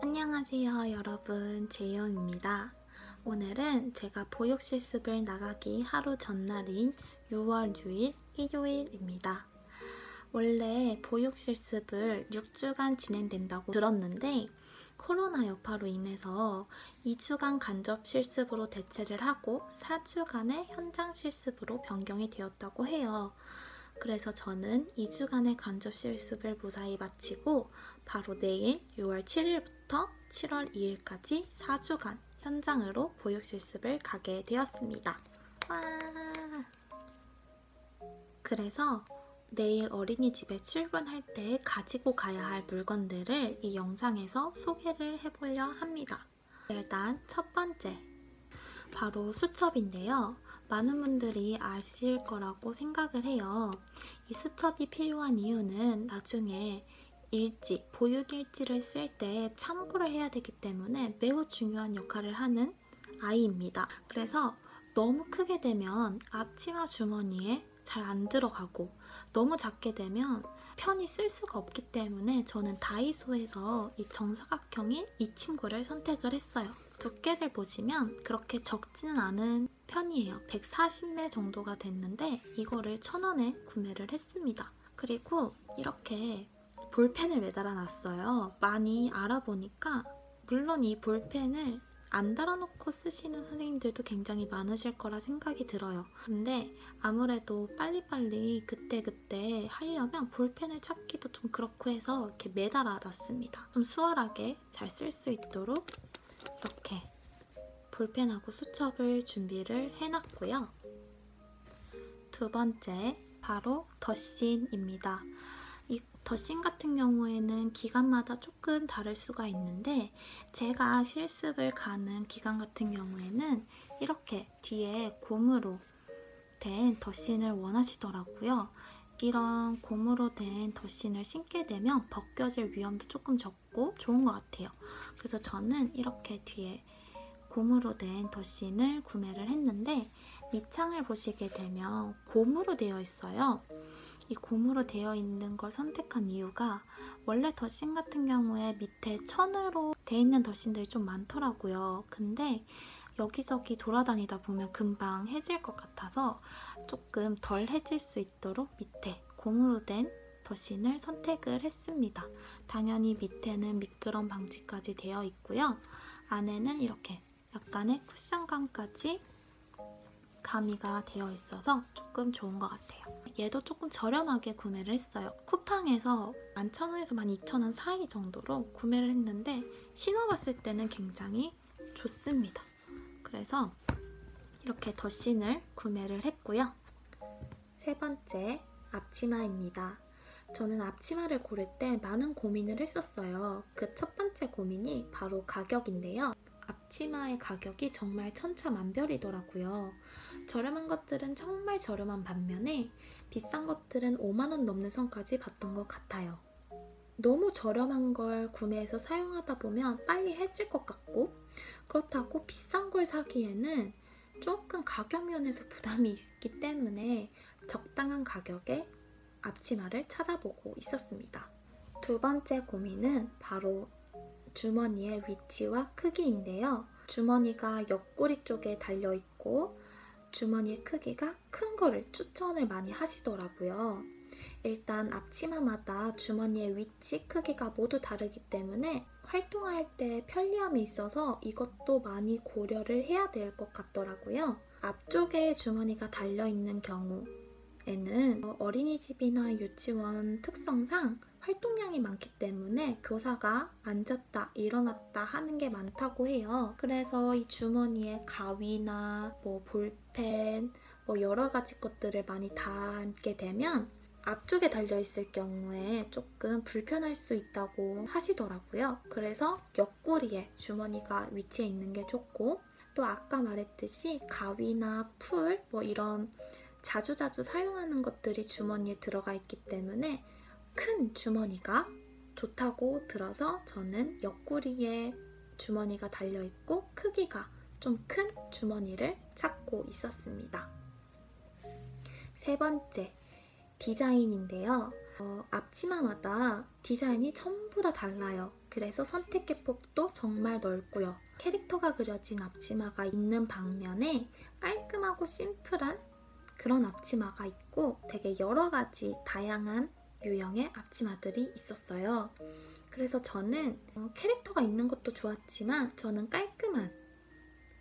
안녕하세요 여러분, 제이홉입니다. 오늘은 제가 보육 실습을 나가기 하루 전날인 6월 6일 일요일입니다. 원래 보육 실습을 6주간 진행된다고 들었는데 코로나 여파로 인해서 2주간 간접 실습으로 대체를 하고 4주간의 현장 실습으로 변경이 되었다고 해요. 그래서 저는 2주간의 간접 실습을 무사히 마치고 바로 내일 6월 7일부터 7월 2일까지 4주간 현장으로 보육 실습을 가게 되었습니다. 와! 그래서 내일 어린이집에 출근할 때 가지고 가야 할 물건들을 이 영상에서 소개를 해보려 합니다. 일단 첫 번째, 바로 수첩인데요. 많은 분들이 아실 거라고 생각을 해요. 이 수첩이 필요한 이유는 나중에 일지, 보육일지를 쓸 때 참고를 해야 되기 때문에 매우 중요한 역할을 하는 아이입니다. 그래서 너무 크게 되면 앞치마 주머니에 잘 안 들어가고 너무 작게 되면 편히 쓸 수가 없기 때문에 저는 다이소에서 이 정사각형인 이 친구를 선택을 했어요. 두께를 보시면 그렇게 적지는 않은 편이에요. 140매 정도가 됐는데 이거를 1,000원에 구매를 했습니다. 그리고 이렇게 볼펜을 매달아 놨어요. 많이 알아보니까 물론 이 볼펜을 안 달아놓고 쓰시는 선생님들도 굉장히 많으실 거라 생각이 들어요. 근데 아무래도 빨리빨리 그때그때 하려면 볼펜을 찾기도 좀 그렇고 해서 이렇게 매달아 놨습니다. 좀 수월하게 잘 쓸 수 있도록 이렇게 볼펜하고 수첩을 준비를 해놨고요. 두 번째, 바로 덧신입니다. 이 덧신 같은 경우에는 기간마다 조금 다를 수가 있는데 제가 실습을 가는 기간 같은 경우에는 이렇게 뒤에 고무로 된 덧신을 원하시더라고요. 이런 고무로 된 덧신을 신게 되면 벗겨질 위험도 조금 적고 좋은 것 같아요. 그래서 저는 이렇게 뒤에 고무로 된 덧신을 구매를 했는데 밑창을 보시게 되면 고무로 되어 있어요. 이 고무로 되어 있는 걸 선택한 이유가 원래 덧신 같은 경우에 밑에 천으로 되어 있는 덧신들이 좀 많더라고요. 근데 여기저기 돌아다니다 보면 금방 해질 것 같아서 조금 덜 해질 수 있도록 밑에 고무로 된 덧신을 선택을 했습니다. 당연히 밑에는 미끄럼 방지까지 되어 있고요. 안에는 이렇게 약간의 쿠션감까지 가미가 되어 있어서 조금 좋은 것 같아요. 얘도 조금 저렴하게 구매를 했어요. 쿠팡에서 11,000원에서 12,000원 사이 정도로 구매를 했는데 신어봤을 때는 굉장히 좋습니다. 그래서 이렇게 덧신을 구매를 했고요. 세 번째, 앞치마입니다. 저는 앞치마를 고를 때 많은 고민을 했었어요. 그 첫 번째 고민이 바로 가격인데요. 앞치마의 가격이 정말 천차만별이더라고요. 저렴한 것들은 정말 저렴한 반면에 비싼 것들은 5만 원 넘는 선까지 봤던 것 같아요. 너무 저렴한 걸 구매해서 사용하다 보면 빨리 해질 것 같고 그렇다고 비싼 걸 사기에는 조금 가격 면에서 부담이 있기 때문에 적당한 가격에 앞치마를 찾아보고 있었습니다. 두 번째 고민은 바로 주머니의 위치와 크기인데요. 주머니가 옆구리 쪽에 달려있고 주머니의 크기가 큰 거를 추천을 많이 하시더라고요. 일단 앞치마마다 주머니의 위치, 크기가 모두 다르기 때문에 활동할 때 편리함이 있어서 이것도 많이 고려를 해야 될 것 같더라고요. 앞쪽에 주머니가 달려있는 경우에는 어린이집이나 유치원 특성상 활동량이 많기 때문에 교사가 앉았다 일어났다 하는 게 많다고 해요. 그래서 이 주머니에 가위나 볼펜 여러 가지 것들을 많이 담게 되면 앞쪽에 달려있을 경우에 조금 불편할 수 있다고 하시더라고요. 그래서 옆구리에 주머니가 위치해 있는 게 좋고 또 아까 말했듯이 가위나 풀 이런 자주자주 사용하는 것들이 주머니에 들어가 있기 때문에 큰 주머니가 좋다고 들어서 저는 옆구리에 주머니가 달려있고 크기가 좀 큰 주머니를 찾고 있었습니다. 세 번째, 디자인인데요. 앞치마마다 디자인이 전부 다 달라요. 그래서 선택의 폭도 정말 넓고요. 캐릭터가 그려진 앞치마가 있는 반면에 깔끔하고 심플한 그런 앞치마가 있고 되게 여러 가지 다양한 유형의 앞치마들이 있었어요. 그래서 저는 캐릭터가 있는 것도 좋았지만 저는 깔끔한,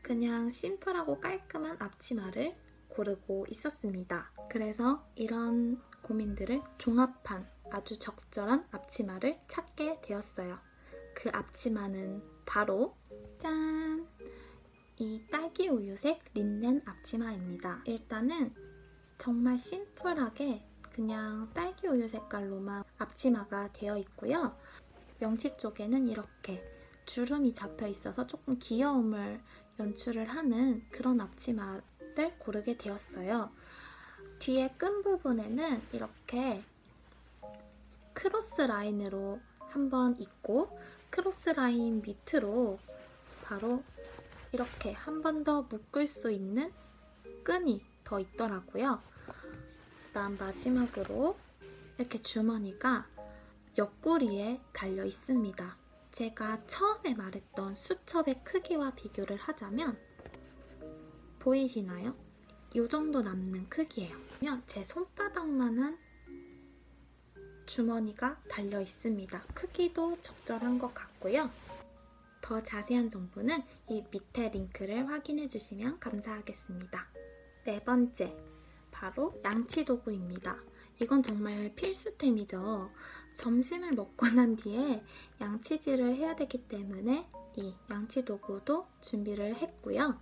그냥 심플하고 깔끔한 앞치마를 고르고 있었습니다. 그래서 이런 고민들을 종합한 아주 적절한 앞치마를 찾게 되었어요. 그 앞치마는 바로 짠! 이 딸기 우유색 린넨 앞치마입니다. 일단은 정말 심플하게 그냥 딸기 우유 색깔로만 앞치마가 되어 있고요. 명치 쪽에는 이렇게 주름이 잡혀 있어서 조금 귀여움을 연출을 하는 그런 앞치마를 고르게 되었어요. 뒤에 끈 부분에는 이렇게 크로스 라인으로 한번 있고 크로스 라인 밑으로 바로 이렇게 한 번 더 묶을 수 있는 끈이 더 있더라고요. 그다음 마지막으로 이렇게 주머니가 옆구리에 달려 있습니다. 제가 처음에 말했던 수첩의 크기와 비교를 하자면 보이시나요? 이 정도 남는 크기예요. 제 손바닥만한 주머니가 달려 있습니다. 크기도 적절한 것 같고요. 더 자세한 정보는 이 밑에 링크를 확인해 주시면 감사하겠습니다. 네 번째, 바로 양치 도구입니다. 이건 정말 필수템이죠. 점심을 먹고 난 뒤에 양치질을 해야 되기 때문에 이 양치 도구도 준비를 했고요.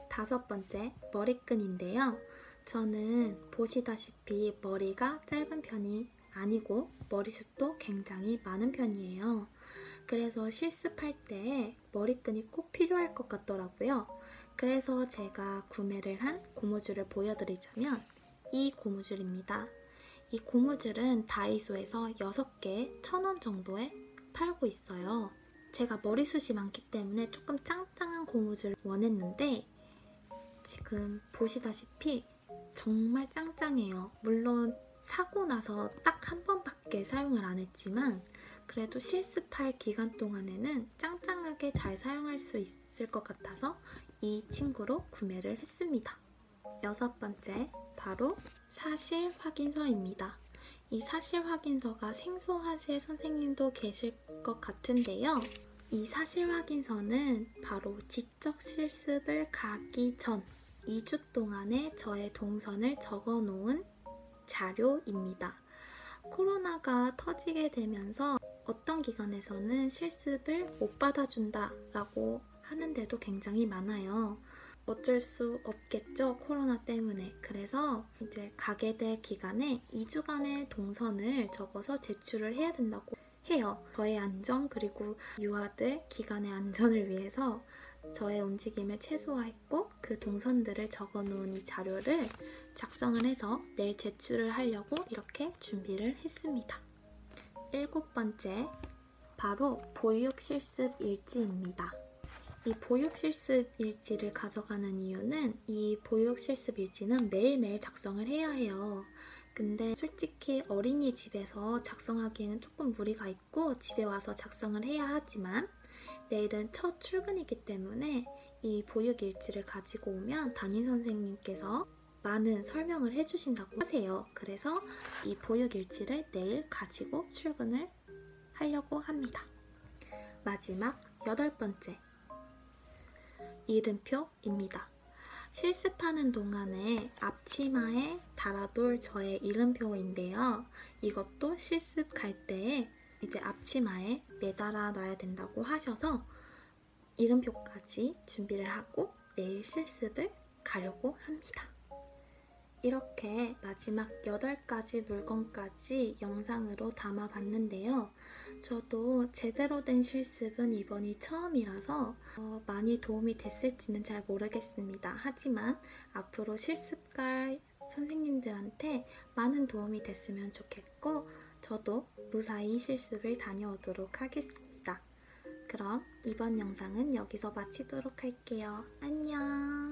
다섯 번째, 머리끈인데요. 저는 보시다시피 머리가 짧은 편이 아니고 머리숱도 굉장히 많은 편이에요. 그래서 실습할 때 머리끈이 꼭 필요할 것 같더라고요. 그래서 제가 구매를 한 고무줄을 보여드리자면 이 고무줄입니다. 이 고무줄은 다이소에서 6개 1,000원 정도에 팔고 있어요. 제가 머리숱이 많기 때문에 조금 짱짱한 고무줄을 원했는데 지금 보시다시피 정말 짱짱해요. 물론 사고 나서 딱 한 번밖에 사용을 안 했지만 그래도 실습할 기간 동안에는 짱짱하게 잘 사용할 수 있을 것 같아서 이 친구로 구매를 했습니다. 여섯 번째, 바로 사실 확인서입니다. 이 사실 확인서가 생소하실 선생님도 계실 것 같은데요. 이 사실 확인서는 바로 지적 실습을 가기 전 2주 동안의 저의 동선을 적어 놓은 자료입니다. 코로나가 터지게 되면서 어떤 기관에서는 실습을 못 받아준다 라고 하는데도 굉장히 많아요. 어쩔 수 없겠죠, 코로나 때문에. 그래서 이제 가게 될 기간에 2주간의 동선을 적어서 제출을 해야 된다고 해요. 저의 안전 그리고 유아들 기간의 안전을 위해서 저의 움직임을 최소화했고 그 동선들을 적어놓은 이 자료를 작성을 해서 내일 제출을 하려고 이렇게 준비를 했습니다. 일곱 번째, 바로 보육 실습 일지입니다. 이 보육 실습 일지를 가져가는 이유는 이 보육 실습 일지는 매일매일 작성을 해야 해요. 근데 솔직히 어린이집에서 작성하기에는 조금 무리가 있고 집에 와서 작성을 해야 하지만 내일은 첫 출근이기 때문에 이 보육 일지를 가지고 오면 담임 선생님께서 많은 설명을 해주신다고 하세요. 그래서 이 보육 일지를 내일 가지고 출근을 하려고 합니다. 마지막 여덟 번째, 이름표입니다. 실습하는 동안에 앞치마에 달아둘 저의 이름표인데요. 이것도 실습 갈 때에 이제 앞치마에 매달아 놔야 된다고 하셔서 이름표까지 준비를 하고 내일 실습을 가려고 합니다. 이렇게 마지막 8가지 물건까지 영상으로 담아봤는데요. 저도 제대로 된 실습은 이번이 처음이라서 많이 도움이 됐을지는 잘 모르겠습니다. 하지만 앞으로 실습갈 선생님들한테 많은 도움이 됐으면 좋겠고 저도 무사히 실습을 다녀오도록 하겠습니다. 그럼 이번 영상은 여기서 마치도록 할게요. 안녕!